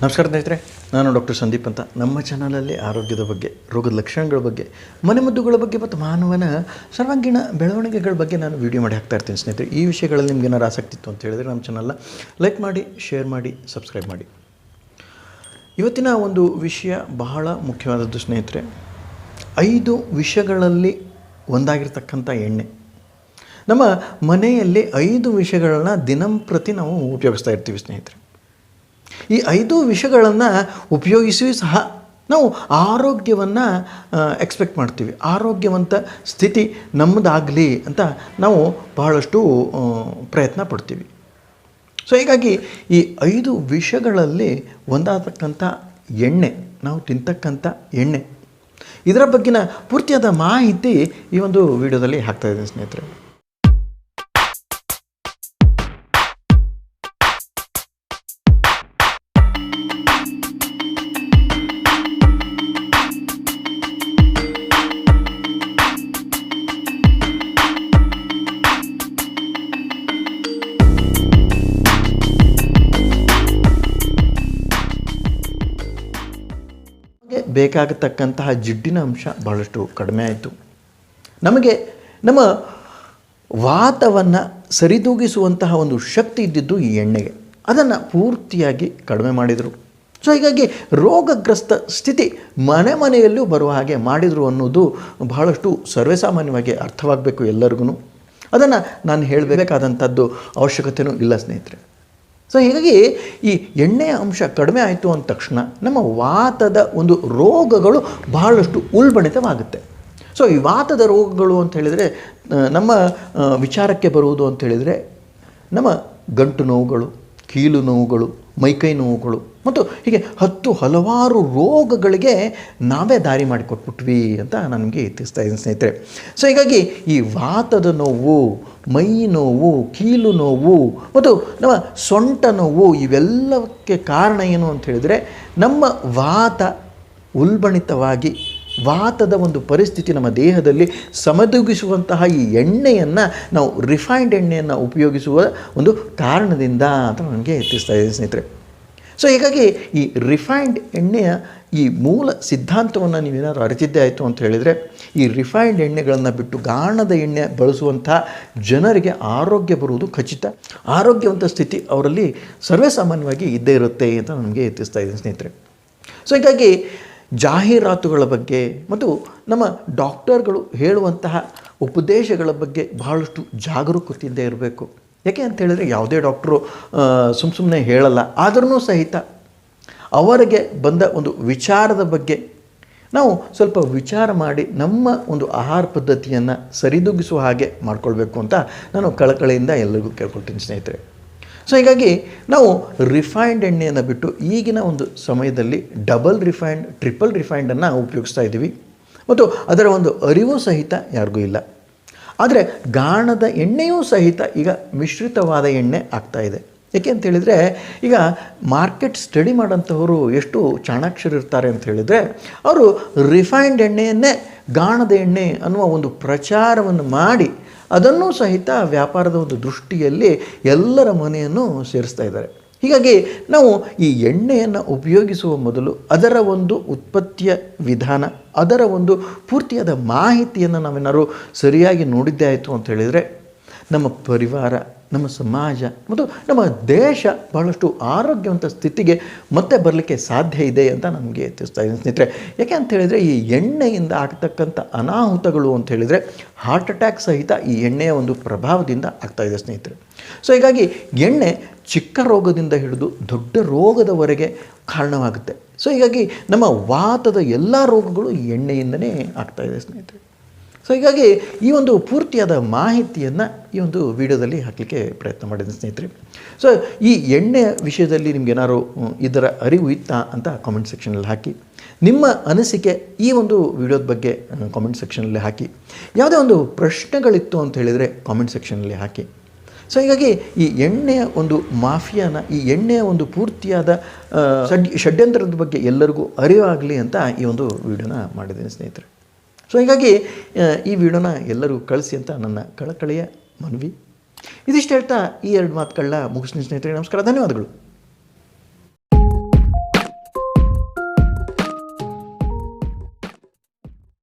ನಮಸ್ಕಾರ ಸ್ನೇಹಿತರೆ, ನಾನು ಡಾಕ್ಟರ್ ಸಂದೀಪ್ ಅಂತ. ನಮ್ಮ ಚಾನಲಲ್ಲಿ ಆರೋಗ್ಯದ ಬಗ್ಗೆ, ರೋಗದ ಲಕ್ಷಣಗಳ ಬಗ್ಗೆ, ಮನೆಮದ್ದುಗಳ ಬಗ್ಗೆ ಮತ್ತು ಮಾನವನ ಸರ್ವಾಂಗೀಣ ಬೆಳವಣಿಗೆಗಳ ಬಗ್ಗೆ ನಾನು ವೀಡಿಯೋ ಮಾಡಿ ಹಾಕ್ತಾ ಇರ್ತೀನಿ ಸ್ನೇಹಿತರೆ. ಈ ವಿಷಯಗಳಲ್ಲಿ ನಿಮ್ಗೆ ಏನಾರು ಆಸಕ್ತಿ ಇತ್ತು ಅಂತ ಹೇಳಿದರೆ ನಮ್ಮ ಚಾನಲ್ನ ಲೈಕ್ ಮಾಡಿ, ಶೇರ್ ಮಾಡಿ, ಸಬ್ಸ್ಕ್ರೈಬ್ ಮಾಡಿ. ಇವತ್ತಿನ ಒಂದು ವಿಷಯ ಬಹಳ ಮುಖ್ಯವಾದದ್ದು ಸ್ನೇಹಿತರೆ. 5 ವಿಷಗಳಲ್ಲಿ ಒಂದಾಗಿರ್ತಕ್ಕಂಥ ಎಣ್ಣೆ. ನಮ್ಮ ಮನೆಯಲ್ಲಿ 5 ವಿಷಯಗಳನ್ನ ದಿನಂಪ್ರತಿ ನಾವು ಉಪಯೋಗಿಸ್ತಾ ಇರ್ತೀವಿ ಸ್ನೇಹಿತರೆ. ಈ 5 ವಿಷಯಗಳನ್ನು ಉಪಯೋಗಿಸಿ ಸಹ ನಾವು ಆರೋಗ್ಯವನ್ನು ಎಕ್ಸ್ಪೆಕ್ಟ್ ಮಾಡ್ತೀವಿ. ಆರೋಗ್ಯವಂತ ಸ್ಥಿತಿ ನಮ್ಮದಾಗಲಿ ಅಂತ ನಾವು ಬಹಳಷ್ಟು ಪ್ರಯತ್ನ ಪಡ್ತೀವಿ. ಸೊ ಹೀಗಾಗಿ ಈ 5 ವಿಷಯಗಳಲ್ಲಿ ಒಂದಾಗತಕ್ಕಂಥ ಎಣ್ಣೆ, ನಾವು ತಿಂತಕ್ಕಂಥ ಎಣ್ಣೆ, ಇದರ ಬಗ್ಗಿನ ಪೂರ್ತಿಯಾದ ಮಾಹಿತಿ ಈ ಒಂದು ವಿಡಿಯೋದಲ್ಲಿ ಹಾಕ್ತಾಯಿದ್ದೀನಿ ಸ್ನೇಹಿತರೆ. ಬೇಕಾಗತಕ್ಕಂತಹ ಜಿಡ್ಡಿನ ಅಂಶ ಭಾಳಷ್ಟು ಕಡಿಮೆ ಆಯಿತು. ನಮಗೆ ನಮ್ಮ ವಾತವನ್ನು ಸರಿದೂಗಿಸುವಂತಹ ಒಂದು ಶಕ್ತಿ ಇದ್ದಿದ್ದು ಈ ಎಣ್ಣೆಗೆ. ಅದನ್ನು ಪೂರ್ತಿಯಾಗಿ ಕಡಿಮೆ ಮಾಡಿದರು. ಸೊ ಹೀಗಾಗಿ ರೋಗಗ್ರಸ್ತ ಸ್ಥಿತಿ ಮನೆಯಲ್ಲೂ ಬರುವ ಹಾಗೆ ಮಾಡಿದರು ಅನ್ನೋದು ಬಹಳಷ್ಟು ಸರ್ವೇಸಾಮಾನ್ಯವಾಗಿ ಅರ್ಥವಾಗಬೇಕು ಎಲ್ಲರಿಗೂ. ಅದನ್ನು ನಾನು ಹೇಳಬೇಕಾದಂಥದ್ದು ಅವಶ್ಯಕತೆಯೂ ಇಲ್ಲ ಸ್ನೇಹಿತರೆ. ಸೊ ಹೀಗಾಗಿ ಈ ಎಣ್ಣೆಯ ಅಂಶ ಕಡಿಮೆ ಆಯಿತು ಅಂದ ತಕ್ಷಣ ನಮ್ಮ ವಾತದ ಒಂದು ರೋಗಗಳು ಬಹಳಷ್ಟು ಉಲ್ಬಣಿತವಾಗುತ್ತೆ. ಸೊ ಈ ವಾತದ ರೋಗಗಳು ಅಂತ ಹೇಳಿದರೆ ನಮ್ಮ ವಿಚಾರಕ್ಕೆ ಬರುವುದು ಅಂತ ಹೇಳಿದರೆ ನಮ್ಮ ಗಂಟು ನೋವುಗಳು, ಕೀಲು ನೋವುಗಳು, ಮೈಕೈ ನೋವುಗಳು ಮತ್ತು ಹೀಗೆ ಹಲವಾರು ರೋಗಗಳಿಗೆ ನಾವೇ ದಾರಿ ಮಾಡಿಕೊಟ್ಬಿಟ್ವಿ ಅಂತ ನನಗೆ ತಿಳಿಸ್ತಾ ಇದ್ದೀನಿ ಸ್ನೇಹಿತರೆ. ಸೊ ಹೀಗಾಗಿ ಈ ವಾತದ ನೋವು, ಮೈ ನೋವು, ಕೀಲು ನೋವು ಮತ್ತು ನಮ್ಮ ಸೊಂಟ ನೋವು ಇವೆಲ್ಲಕ್ಕೆ ಕಾರಣ ಏನು ಅಂತ ಹೇಳಿದರೆ ನಮ್ಮ ವಾತ ಉಲ್ಬಣಿತವಾಗಿ ವಾತದ ಒಂದು ಪರಿಸ್ಥಿತಿ ನಮ್ಮ ದೇಹದಲ್ಲಿ ಸಮದೂಗಿಸುವಂತಹ ಈ ಎಣ್ಣೆಯನ್ನು ನಾವು ರಿಫೈನ್ಡ್ ಎಣ್ಣೆಯನ್ನು ಉಪಯೋಗಿಸುವ ಒಂದು ಕಾರಣದಿಂದ ಅಂತ ನನಗೆ ತಿಳಿಸ್ತಾ ಇದ್ದೀನಿ ಸ್ನೇಹಿತರೆ. ಸೊ ಹೀಗಾಗಿ ಈ ರಿಫೈನ್ಡ್ ಎಣ್ಣೆಯ ಈ ಮೂಲ ಸಿದ್ಧಾಂತವನ್ನು ನೀವೇನಾದ್ರು ಅರಿತಿದ್ದೇ ಆಯಿತು ಅಂತ ಹೇಳಿದರೆ, ಈ ರಿಫೈನ್ಡ್ ಎಣ್ಣೆಗಳನ್ನು ಬಿಟ್ಟು ಗಾಣದ ಎಣ್ಣೆ ಬಳಸುವಂಥ ಜನರಿಗೆ ಆರೋಗ್ಯ ಬರುವುದು ಖಚಿತ. ಆರೋಗ್ಯವಂತ ಸ್ಥಿತಿ ಅವರಲ್ಲಿ ಸರ್ವೇಸಾಮಾನ್ಯವಾಗಿ ಇದ್ದೇ ಇರುತ್ತೆ ಅಂತ ನನಗೆ ತಿಳಿಸ್ತಾ ಇದ್ದೀನಿ ಸ್ನೇಹಿತರೆ. ಸೊ ಹೀಗಾಗಿ ಜಾಹೀರಾತುಗಳ ಬಗ್ಗೆ ಮತ್ತು ನಮ್ಮ ಡಾಕ್ಟರ್ಗಳು ಹೇಳುವಂತಹ ಉಪದೇಶಗಳ ಬಗ್ಗೆ ಬಹಳಷ್ಟು ಜಾಗರೂಕತೆಯಿಂದ ಇರಬೇಕು. ಯಾಕೆ ಅಂತ ಹೇಳಿದರೆ ಯಾವುದೇ ಡಾಕ್ಟ್ರು ಸುಮ್ಮನೆ ಹೇಳಲ್ಲ. ಆದ್ರೂ ಸಹಿತ ಅವರಿಗೆ ಬಂದ ಒಂದು ವಿಚಾರದ ಬಗ್ಗೆ ನಾವು ಸ್ವಲ್ಪ ವಿಚಾರ ಮಾಡಿ ನಮ್ಮ ಒಂದು ಆಹಾರ ಪದ್ಧತಿಯನ್ನು ಸರಿದೂಗಿಸುವ ಹಾಗೆ ಮಾಡಿಕೊಳ್ಬೇಕು ಅಂತ ನಾನು ಕಳಕಳಿಯಿಂದ ಎಲ್ಲರಿಗೂ ಕೇಳ್ಕೊಳ್ತೀನಿ ಸ್ನೇಹಿತರೆ. ಸೊ ಹೀಗಾಗಿ ನಾವು ರಿಫೈನ್ಡ್ ಎಣ್ಣೆಯನ್ನು ಬಿಟ್ಟು ಈಗಿನ ಒಂದು ಸಮಯದಲ್ಲಿ ಡಬಲ್ ರಿಫೈನ್ಡ್, ಟ್ರಿಪಲ್ ರಿಫೈನ್ಡನ್ನು ಉಪಯೋಗಿಸ್ತಾ ಇದ್ದೀವಿ ಮತ್ತು ಅದರ ಒಂದು ಅರಿವು ಸಹಿತ ಯಾರಿಗೂ ಇಲ್ಲ. ಆದರೆ ಗಾಣದ ಎಣ್ಣೆಯೂ ಸಹಿತ ಈಗ ಮಿಶ್ರಿತವಾದ ಎಣ್ಣೆ ಆಗ್ತಾಯಿದೆ. ಏಕೆ ಅಂತ ಹೇಳಿದರೆ ಈಗ ಮಾರ್ಕೆಟ್ ಸ್ಟಡಿ ಮಾಡೋಂಥವರು ಎಷ್ಟು ಚಾಣಾಕ್ಷರಿರ್ತಾರೆ ಅಂತ ಹೇಳಿದರೆ, ಅವರು ರಿಫೈನ್ಡ್ ಎಣ್ಣೆಯನ್ನೇ ಗಾಣದ ಎಣ್ಣೆ ಅನ್ನುವ ಒಂದು ಪ್ರಚಾರವನ್ನು ಮಾಡಿ ಅದನ್ನು ಸಹಿತ ವ್ಯಾಪಾರದ ಒಂದು ದೃಷ್ಟಿಯಲ್ಲಿ ಎಲ್ಲರ ಮನೆಯನ್ನು ಸೇರಿಸ್ತಾ ಇದ್ದಾರೆ. ಹೀಗಾಗಿ ನಾವು ಈ ಎಣ್ಣೆಯನ್ನು ಉಪಯೋಗಿಸುವ ಮೊದಲು ಅದರ ಒಂದು ಉತ್ಪತ್ತಿಯ ವಿಧಾನ, ಅದರ ಒಂದು ಪೂರ್ತಿಯಾದ ಮಾಹಿತಿಯನ್ನು ನಾವೇನಾದ್ರು ಸರಿಯಾಗಿ ನೋಡಿದ್ದೇ ಆಯಿತು ಅಂತ ಹೇಳಿದರೆ ನಮ್ಮ ಪರಿವಾರ, ನಮ್ಮ ಸಮಾಜ ಮತ್ತು ನಮ್ಮ ದೇಶ ಬಹಳಷ್ಟು ಆರೋಗ್ಯವಂತ ಸ್ಥಿತಿಗೆ ಮತ್ತೆ ಬರಲಿಕ್ಕೆ ಸಾಧ್ಯ ಇದೆ ಅಂತ ನಮಗೆ ತಿಳಿಸ್ತಾ ಇದ್ದೀನಿ ಸ್ನೇಹಿತರೆ. ಯಾಕೆ ಅಂತ ಹೇಳಿದರೆ ಈ ಎಣ್ಣೆಯಿಂದ ಆಗ್ತಕ್ಕಂಥ ಅನಾಹುತಗಳು ಅಂತ ಹೇಳಿದರೆ ಹಾರ್ಟ್ ಅಟ್ಯಾಕ್ ಸಹಿತ ಈ ಎಣ್ಣೆಯ ಒಂದು ಪ್ರಭಾವದಿಂದ ಆಗ್ತಾಯಿದೆ ಸ್ನೇಹಿತರೆ. ಸೊ ಹೀಗಾಗಿ ಎಣ್ಣೆ ಚಿಕ್ಕ ರೋಗದಿಂದ ಹಿಡಿದು ದೊಡ್ಡ ರೋಗದವರೆಗೆ ಕಾರಣವಾಗುತ್ತೆ. ಸೊ ಹೀಗಾಗಿ ನಮ್ಮ ವಾತದ ಎಲ್ಲ ರೋಗಗಳು ಈ ಎಣ್ಣೆಯಿಂದನೇ ಆಗ್ತಾಯಿದೆ ಸ್ನೇಹಿತರೆ. ಸೊ ಹೀಗಾಗಿ ಈ ಒಂದು ಪೂರ್ತಿಯಾದ ಮಾಹಿತಿಯನ್ನು ಈ ಒಂದು ವಿಡಿಯೋದಲ್ಲಿ ಹಾಕಲಿಕ್ಕೆ ಪ್ರಯತ್ನ ಮಾಡಿದ್ದೀನಿ ಸ್ನೇಹಿತರೆ. ಸೊ ಈ ಎಣ್ಣೆಯ ವಿಷಯದಲ್ಲಿ ನಿಮಗೇನಾದ್ರು ಇದರ ಅರಿವು ಇತ್ತಾ ಅಂತ ಕಾಮೆಂಟ್ ಸೆಕ್ಷನಲ್ಲಿ ಹಾಕಿ. ನಿಮ್ಮ ಅನಿಸಿಕೆ ಈ ಒಂದು ವಿಡಿಯೋದ ಬಗ್ಗೆ ಕಾಮೆಂಟ್ ಸೆಕ್ಷನಲ್ಲಿ ಹಾಕಿ. ಯಾವುದೇ ಒಂದು ಪ್ರಶ್ನೆಗಳಿತ್ತು ಅಂತ ಹೇಳಿದರೆ ಕಾಮೆಂಟ್ ಸೆಕ್ಷನಲ್ಲಿ ಹಾಕಿ. ಸೊ ಹೀಗಾಗಿ ಈ ಎಣ್ಣೆಯ ಒಂದು ಮಾಫಿಯಾನ, ಈ ಎಣ್ಣೆಯ ಒಂದು ಪೂರ್ತಿಯಾದ ಷಡ್ಯಂತ್ರದ ಬಗ್ಗೆ ಎಲ್ಲರಿಗೂ ಅರಿವಾಗಲಿ ಅಂತ ಈ ಒಂದು ವಿಡಿಯೋನ ಮಾಡಿದ್ದೀನಿ ಸ್ನೇಹಿತರೆ. ಸೊ ಹೀಗಾಗಿ ಈ ವಿಡಿಯೋನ ಎಲ್ಲರೂ ಕಳಿಸಿ ಅಂತ ನನ್ನ ಕಳಕಳಿಯ ಮನವಿ. ಇದಿಷ್ಟು ಹೇಳ್ತಾ ಈ 2 ಮಾತುಗಳನ್ನ ಮುಗಿಸ್ತೀನಿ ಸ್ನೇಹಿತರೆ. ನಮಸ್ಕಾರ, ಧನ್ಯವಾದಗಳು.